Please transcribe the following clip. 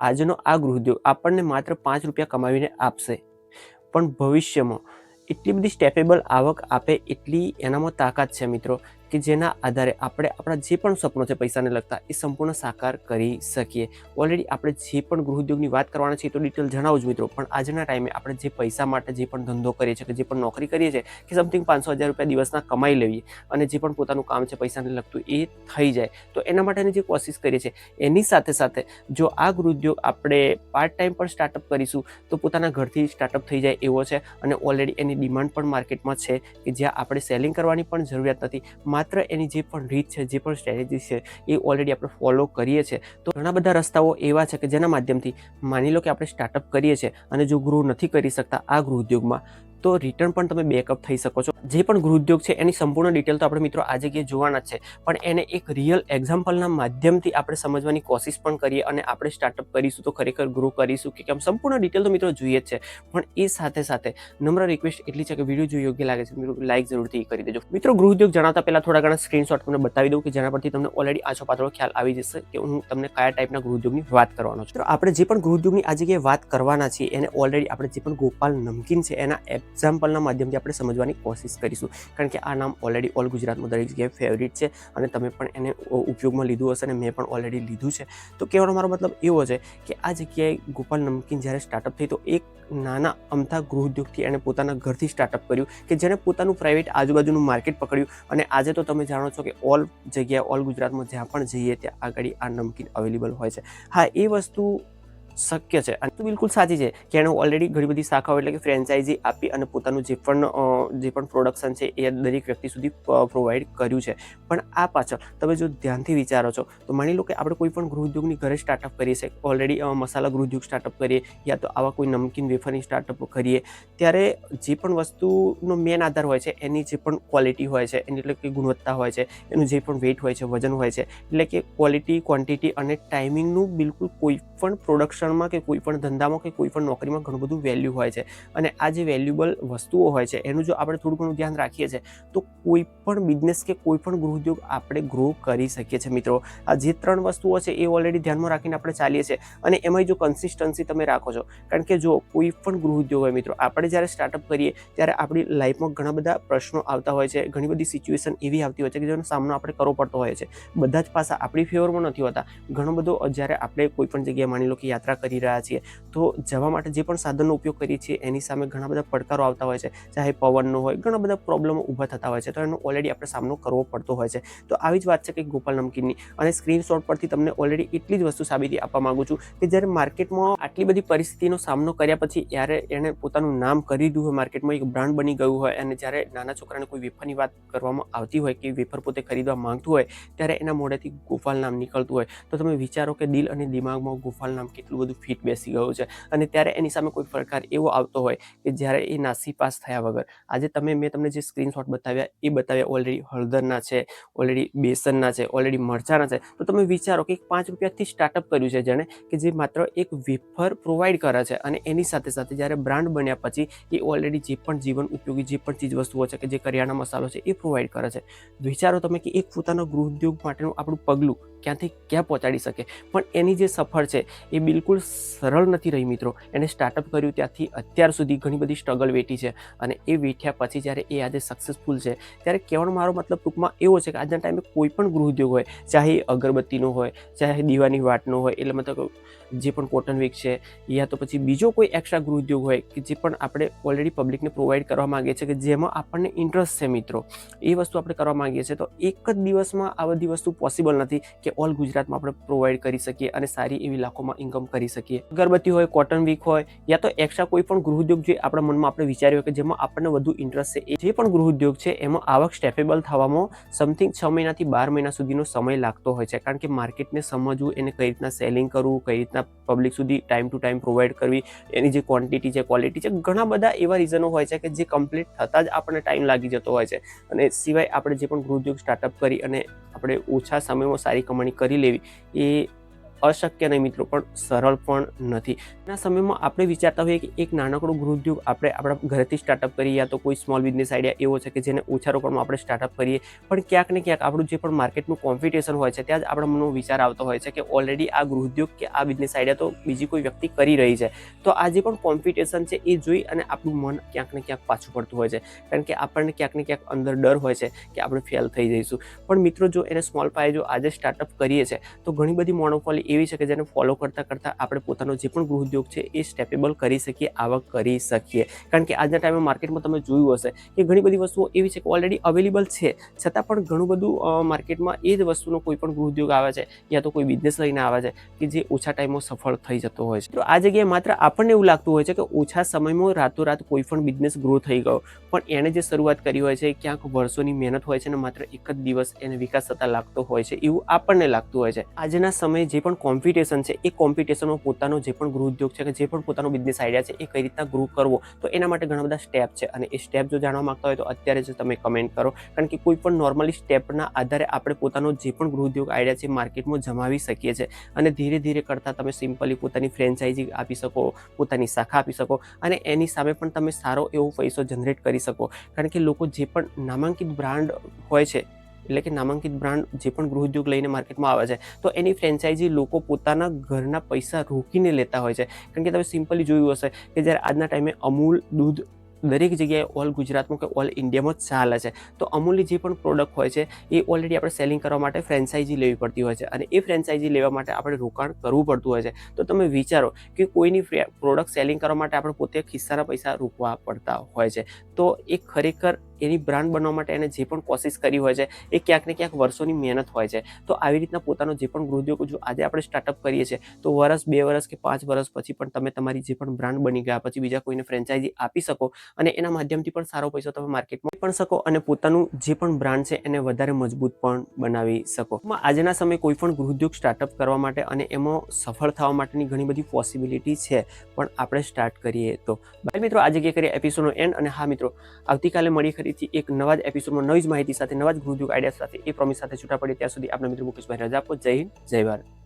આજનો આ ગૃહોદ્યોગ આપણને માત્ર 5 રૂપિયા કમાવીને આપશે, પણ ભવિષ્યમાં એટલી બધી સ્ટેપેબલ આવક આપે એટલી એનામાં તાકાત છે મિત્રો, કે જેના આધારે આપણે આપણા જે પણ સપનો છે પૈસાને લગતા એ સંપૂર્ણ સાકાર કરી શકીએ. ઓલરેડી આપણે જે પણ ગૃહોદ્યોગની વાત કરવાના છે તો ડિટેલ જણાવું જ મિત્રો, પણ આજના ટાઈમે આપણે જે પૈસા માટે જે પણ ધંધો કરીએ છીએ કે જે પણ નોકરી કરીએ છીએ કે સમથિંગ 500,000 રૂપિયા દિવસના કમાઈ લેવીએ અને જે પણ પોતાનું કામ છે પૈસાને લગતું એ થઈ જાય, તો એના માટેની જે કોશિશ કરીએ છીએ એની સાથે સાથે જો આ ગૃહોદ્યોગ આપણે પાર્ટ ટાઈમ પણ સ્ટાર્ટઅપ કરીશું તો પોતાના ઘરથી સ્ટાર્ટઅપ થઈ જાય એવો છે. અને ઓલરેડી એની ડિમાન્ડ પણ માર્કેટમાં છે કે જ્યાં આપણે સેલિંગ કરવાની પણ જરૂરિયાત નથી, માત્ર એની જે પણ રીત છે, જે પણ સ્ટ્રેટેજી છે એ ઓલરેડી આપણે ફોલો કરીએ છીએ. તો ઘણા બધા રસ્તાઓ એવા છે કે જેના માધ્યમથી માની લો કે આપણે સ્ટાર્ટઅપ કરીએ છીએ અને જો ગ્રો નથી કરી શકતા આ ગૃહોદ્યોગમાં, તો રિટર્ન પણ તમે બેકઅપ થઈ શકો છો. જે પણ ગૃહોદ્યોગ છે એની સંપૂર્ણ ડિટેલ તો આપણે મિત્રો આ જગ્યાએ જોવાના જ છે, પણ એને એક રિયલ એક્ઝામ્પલના માધ્યમથી આપણે સમજવાની કોશિશ પણ કરીએ અને આપણે સ્ટાર્ટઅપ કરીશું તો ખરેખર ગ્રો કરીશું કે કેમ, સંપૂર્ણ ડિટેલ તો મિત્રો જોઈએ જ છે. પણ એ સાથે સાથે નમ્ર રિક્વેસ્ટ એટલી છે કે વિડીયો જો યોગ્ય લાગે છે મિત્રો લાઈક જરૂરથી કરી દેજો. મિત્રો ગૃહોદ્યોગ જણાવતા પહેલા થોડા ઘણા સ્ક્રીનશોટ તમને બતાવી દઉં કે જેના પરથી તમને ઓલરેડી આછો પાતળો ખ્યાલ આવી જશે કે હું તમને કયા ટાઈપના ગૃહોદ્યોગની વાત કરવાનો છું. તો આપણે જે પણ ગૃહોદ્યોગની આ જગ્યાએ વાત કરવાના છીએ એને ઓલરેડી આપણે જે પણ ગોપાલ નમકીન છે એના એક્ઝામ્પલના માધ્યમથી આપણે સમજવાની કોશિશ કરીશું, કારણ કે આ નામ ઓલરેડી ઓલ ગુજરાતમાં દરેક જગ્યાએ ફેવરિટ છે અને તમે પણ એને ઉપયોગમાં લીધું હશે અને મેં પણ ઓલરેડી લીધું છે. તો કહેવાનો મારો મતલબ એવો છે કે આ જગ્યાએ ગોપાલ નમકીન જ્યારે સ્ટાર્ટઅપ થઈ તો એક નાના અમથા ગૃહોદ્યોગથી એણે પોતાના ઘરથી સ્ટાર્ટઅપ કર્યું કે જેણે પોતાનું પ્રાઇવેટ આજુબાજુનું માર્કેટ પકડ્યું અને આજે તો તમે જાણો છો કે ઓલ જગ્યાએ ઓલ ગુજરાતમાં જ્યાં પણ જઈએ ત્યાં આગળ આ નમકીન અવેલેબલ હોય છે. હા, એ વસ્તુ શક્ય છે અને બિલકુલ સાચી છે કે એણે ઓલરેડી ઘણી બધી શાખાઓ એટલે કે ફ્રેન્ચાઇઝી આપી અને પોતાનું જે પણ પ્રોડક્શન છે એ દરેક વ્યક્તિ સુધી પ્રોવાઈડ કર્યું છે. પણ આ પાછળ તમે જો ધ્યાનથી વિચારો છો તો માની લો કે આપણે કોઈ પણ ગૃહોદ્યોગની ઘરે સ્ટાર્ટઅપ કરીએ છીએ, ઓલરેડી મસાલા ગૃહોદ્યોગ સ્ટાર્ટઅપ કરીએ યા તો આવા કોઈ નમકીન વેફરની સ્ટાર્ટઅપ કરીએ, ત્યારે જે પણ વસ્તુનો મેન આધાર હોય છે એની જે પણ ક્વોલિટી હોય છે, એની એટલે કે ગુણવત્તા હોય છે, એનું જે પણ વેઇટ હોય છે, વજન હોય છે, એટલે કે ક્વોલિટી, ક્વોન્ટિટી અને ટાઈમિંગનું બિલકુલ કોઈ પણ પ્રોડક્શનમાં કે કોઈ પણ ધંધામાં કે કોઈ પણ નોકરીમાં ઘણું બધું વેલ્યુ હોય છે. અને આ જે વેલ્યુબલ વસ્તુઓ હોય છે એનું જો આપણે થોડું ઘણું ધ્યાન રાખીએ છીએ તો કોઈ પણ બિઝનેસ કે કોઈ પણ ગૃહોદ્યોગ આપણે ગ્રો કરી શકીએ છીએ મિત્રો. આ જે 3 વસ્તુઓ છે એ ઓલરેડી ધ્યાનમાં રાખીને આપણે ચાલીએ છીએ અને એમાં જો કન્સિસ્ટન્સી તમે રાખો છો, કારણ કે જો કોઈ પણ ગૃહોદ્યોગ હોય મિત્રો, આપણે જ્યારે સ્ટાર્ટઅપ કરીએ ત્યારે આપણી લાઈફમાં ઘણા બધા પ્રશ્નો આવતા હોય છે, ઘણી બધી સિચ્યુએશન એવી આવતી હોય છે કે જેનો સામનો આપણે કરવો પડતો હોય છે. બધા જ પાસા આપણી ફેવરમાં નથી હોતા. ઘણો બધો જ્યારે આપણે કોઈ પણ જગ્યાએ માની લો કે યાત્રા કરી રહ્યા છીએ તો જવા માટે જે પણ સાધનનો ઉપયોગ કરીએ છીએ એની સામે ઘણા બધા પડકારો આવતા હોય છે, ચાહે પવનનો હોય, ઘણા બધા પ્રોબ્લેમો ઊભા થતા હોય છે, તો એનો ઓલરેડી આપણે સામનો કરવો પડતો હોય છે. તો આવી જ વાત છે કે ગોપાલ નમકીનની, અને સ્ક્રીનશોટ પરથી તમને ઓલરેડી એટલી જ વસ્તુ સાબિતી આપવા માંગુ છું કે જ્યારે માર્કેટમાં આટલી બધી પરિસ્થિતિનો સામનો કર્યા પછી જ્યારે એણે પોતાનું નામ કરી દીધું હોય, માર્કેટમાં એક બ્રાન્ડ બની ગયું હોય અને જ્યારે નાના છોકરાને કોઈ વેફરની વાત કરવામાં આવતી હોય કે વેફર પોતે ખરીદવા માંગતું હોય ત્યારે એના મોઢેથી ગોપાલ નામ નીકળતું હોય, તો તમે વિચારો કે દિલ અને દિમાગમાં ગોપાલ નામ કેટલું બધું ફિટ બેસી ગયું છે. અને ત્યારે એની સામે કોઈ પડકાર એવો આવતો હોય કે જ્યારે એ નાસીપાસ થયા વગર, આજે મેં તમને જે સ્ક્રીનશોટ બતાવ્યા ઓલરેડી હળદરના છે, ઓલરેડી બેસનના છે, ઓલરેડી મરચાના છે, તો તમે વિચારો કે 5 રૂપિયાથી સ્ટાર્ટઅપ કર્યું છે જેણે, કે જે માત્ર એક વેફર પ્રોવાઈડ કરે છે અને એની સાથે સાથે જ્યારે બ્રાન્ડ બન્યા પછી એ ઓલરેડી જે પણ જીવન ઉપયોગી જે પણ ચીજ વસ્તુઓ છે કે જે કરિયાણા મસાલો છે એ પ્રોવાઈડ કરે છે. વિચારો તમે કે એક પોતાનો ગૃહોદ્યોગ માટેનું આપણું પગલું ક્યાંથી ક્યાં પહોંચાડી શકે, પણ એની જે સફર છે એ બિલકુલ સરળ નથી રહી મિત્રો. એને સ્ટાર્ટઅપ કર્યું ત્યાંથી અત્યાર સુધી ઘણી બધી સ્ટ્રગલ વેઠી છે અને એ વેઠ્યા પછી જ્યારે એ આજે સક્સેસફુલ છે ત્યારે કહેવાનો મારો મતલબ ટૂંકમાં એવો છે કે આજના ટાઈમે કોઈ પણ ગૃહોદ્યોગ હોય, ચાહે અગરબત્તીનો હોય, ચાહે દીવાની વાટનો હોય, એટલે મતલબ જે પણ કોટન વીક છે યા તો પછી બીજો કોઈ એક્સ્ટ્રા ગૃહોદ્યોગ હોય કે જે પણ આપણે ઓલરેડી પબ્લિકને પ્રોવાઈડ કરવા માંગીએ છીએ કે જેમાં આપણને ઇન્ટરેસ્ટ છે મિત્રો, એ વસ્તુ આપણે કરવા માંગીએ છીએ, તો એક જ દિવસમાં આ બધી વસ્તુ પોસિબલ નથી કે ઓલ ગુજરાતમાં આપણે પ્રોવાઈડ કરી શકીએ અને સારી એવી લાખોમાં ઇન્કમ કરી શકીએ. અગરબત્તી હોય, કોટન વીક હોય યા તો એક્સ્ટ્રા કોઈ પણ ગૃહોદ્યોગ જે આપણા મનમાં આપણે વિચાર્યું હોય કે જેમાં આપણને વધુ ઇન્ટરેસ્ટ છે, એ જે પણ ગૃહોદ્યોગ છે એમાં આવક સ્ટેપેબલ થવામાં સમથિંગ 6 મહિનાથી 12 મહિના સુધીનો સમય લાગતો હોય છે, કારણ કે માર્કેટને સમજવું, એને કઈ રીતના સેલિંગ કરવું, કઈ રીતના પબ્લિક સુધી ટાઈમ ટુ ટાઈમ પ્રોવાઈડ કરવી, એની જે ક્વોન્ટિટી છે, ક્વોલિટી છે, ઘણા બધા એવા રીઝનો હોય છે કે જે કમ્પ્લીટ થતાં જ આપણને ટાઈમ લાગી જતો હોય છે. અને સિવાય આપણે જે પણ ગૃહોદ્યોગ સ્ટાર્ટઅપ કરી અને આપણે ઓછા સમયમાં સારી કમાણી કરી લેવી એ અશક્ય નહીં મિત્રો, પણ સરળ પણ નથી. એના સમયમાં આપણે વિચારતા હોઈએ કે એક નાનકડો ગૃહ ઉદ્યોગ આપણે આપણા ઘરેથી સ્ટાર્ટઅપ કરીએ, યા તો કોઈ સ્મોલ બિઝનેસ આઈડિયા એવો છે કે જેને ઓછા રોકડમાં આપણે સ્ટાર્ટઅપ કરીએ, પણ ક્યાંક ને ક્યાંક આપણું જે પણ માર્કેટનું કોમ્પિટિશન હોય છે ત્યાં જ આપણા મનમાં વિચાર આવતો હોય છે કે ઓલરેડી આ ગૃહ ઉદ્યોગ કે આ બિઝનેસ આઈડિયા તો બીજી કોઈ વ્યક્તિ કરી રહી છે, તો આ જે પણ કોમ્પિટિશન છે એ જોઈ અને આપણું મન ક્યાંક ને ક્યાંક પાછું પડતું હોય છે, કારણ કે આપણને ક્યાંક ને ક્યાંક અંદર ડર હોય છે કે આપણે ફેલ થઈ જઈશું. પણ મિત્રો જો એને સ્મોલ પાયે જો આજે સ્ટાર્ટઅપ કરીએ છીએ તો ઘણી બધી મોનોપોલી એવી છે કે જેને ફોલો કરતાં કરતાં આપણે પોતાનો જે પણ ગૃહ ઉદ્યોગ છે એ સ્ટેપેબલ કરી શકીએ, આવક કરી શકીએ. કારણ કે આજના ટાઈમે માર્કેટમાં તમે જોયું હશે કે ઘણી બધી વસ્તુઓ એવી છે કે ઓલરેડી અવેલેબલ છે, છતાં પણ ઘણું બધું માર્કેટમાં એ જ વસ્તુનો કોઈ પણ ગૃહ ઉદ્યોગ આવે છે યા તો કોઈ બિઝનેસ લઈને આવે છે કે જે ઓછા ટાઈમમાં સફળ થઈ જતો હોય છે. તો આ જગ્યાએ માત્ર આપણને એવું લાગતું હોય છે કે ઓછા સમયમાં રાતોરાત કોઈ પણ બિઝનેસ ગ્રો થઈ ગયો, પણ એણે જે શરૂઆત કરી હોય છે ક્યાંક વર્ષોની મહેનત હોય છે અને માત્ર એક જ દિવસ એને વિકાસ થતા લાગતો હોય છે, એવું આપણને લાગતું હોય છે. આજના સમયે જે પણ કોમ્પિટિશન છે એ કોમ્પિટિશનમાં પોતાનો જે પણ ગૃહ ઉદ્યોગ છે કે જે પણ પોતાનો બિઝનેસ આઈડિયા છે એ કઈ રીતના ગ્રો કરવો, તો એના માટે ઘણા બધા સ્ટેપ છે અને એ સ્ટેપ જો જાણવા માંગતા હોય તો અત્યારે જ તમે કમેન્ટ કરો, કારણ કે કોઈ પણ નોર્મલી સ્ટેપના આધારે આપણે પોતાનો જે પણ ગૃહ ઉદ્યોગ આઈડિયા છે માર્કેટમાં જમાવી શકીએ છીએ અને ધીરે ધીરે કરતાં તમે સિમ્પલી પોતાની ફ્રેન્ચાઇઝી આપી શકો, પોતાની શાખા આપી શકો અને એની સામે પણ તમે સારો એવો પૈસો જનરેટ કરી શકો. કારણ કે લોકો જે પણ નામાંકિત બ્રાન્ડ હોય છે, એટલે કે નામાંકિત બ્રાન્ડ જે પણ ગૃહ ઉદ્યોગ લઈને માર્કેટમાં આવે છે તો એની ફ્રેન્ચાઇઝી લોકો પોતાના ઘરના પૈસા રોકીને લેતા હોય છે. કારણ કે તમે સિમ્પલી જોયું હશે કે જ્યારે આજના ટાઈમે અમૂલ દૂધ દરેક જગ્યાએ ઓલ ગુજરાતમાં કે ઓલ ઇન્ડિયામાં જ ચાલે છે, તો અમૂલની જે પણ પ્રોડક્ટ હોય છે એ ઓલરેડી આપણે સેલિંગ કરવા માટે ફ્રેન્ચાઇઝી લેવી પડતી હોય છે અને એ ફ્રેન્ચાઇઝી લેવા માટે આપણે રોકાણ કરવું પડતું હોય છે. તો તમે વિચારો કે કોઈની પ્રોડક્ટ સેલિંગ કરવા માટે આપણે પોતે ખિસ્સાના પૈસા રોકવા પડતા હોય છે, તો એ ખરેખર એની બ્રાન્ડ બનવા માટે એને જે પણ કોશિશ કરી હોય છે એ ક્યાંક ને ક્યાંક વર્ષોની મહેનત હોય છે. તો આવી રીતના પોતાનો જે પણ ગૃહ ઉદ્યોગ જો આજે આપણે સ્ટાર્ટઅપ કરીએ છીએ તો વર્ષ, 2 વર્ષ કે 5 વર્ષ પછી પણ તમે તમારી જે પણ બ્રાન્ડ બની ગયા પછી બીજા કોઈને ફ્રેન્ચાઇઝી આપી શકો અને એના માધ્યમથી પણ સારો પૈસો તમે માર્કેટમાં પણ શકો અને પોતાનું જે પણ બ્રાન્ડ છે એને વધારે મજબૂત પણ બનાવી શકો. આજના સમયે કોઈ પણ ગૃહ ઉદ્યોગ સ્ટાર્ટઅપ કરવા માટે અને એમાં સફળ થવા માટેની ઘણી બધી પોસિબિલિટી છે, પણ આપણે સ્ટાર્ટ કરીએ તો. બાય મિત્રો, આ જગ્યાએ કરીએ એપિસોડનો એન્ડ અને હા મિત્રો, આવતીકાલે મળી ફરીથી એક નવા જ એપિસોડમાં નવી જ માહિતી સાથે, નવા જ ગૃહ ઉદ્યોગ આઈડિયા સાથે, એ પ્રોમિસ સાથે છૂટા પડીએ ત્યાં સુધી આપણા મિત્રો મુકેશભાઈ રજા આપો. જય હિન્દ, જય ભારત.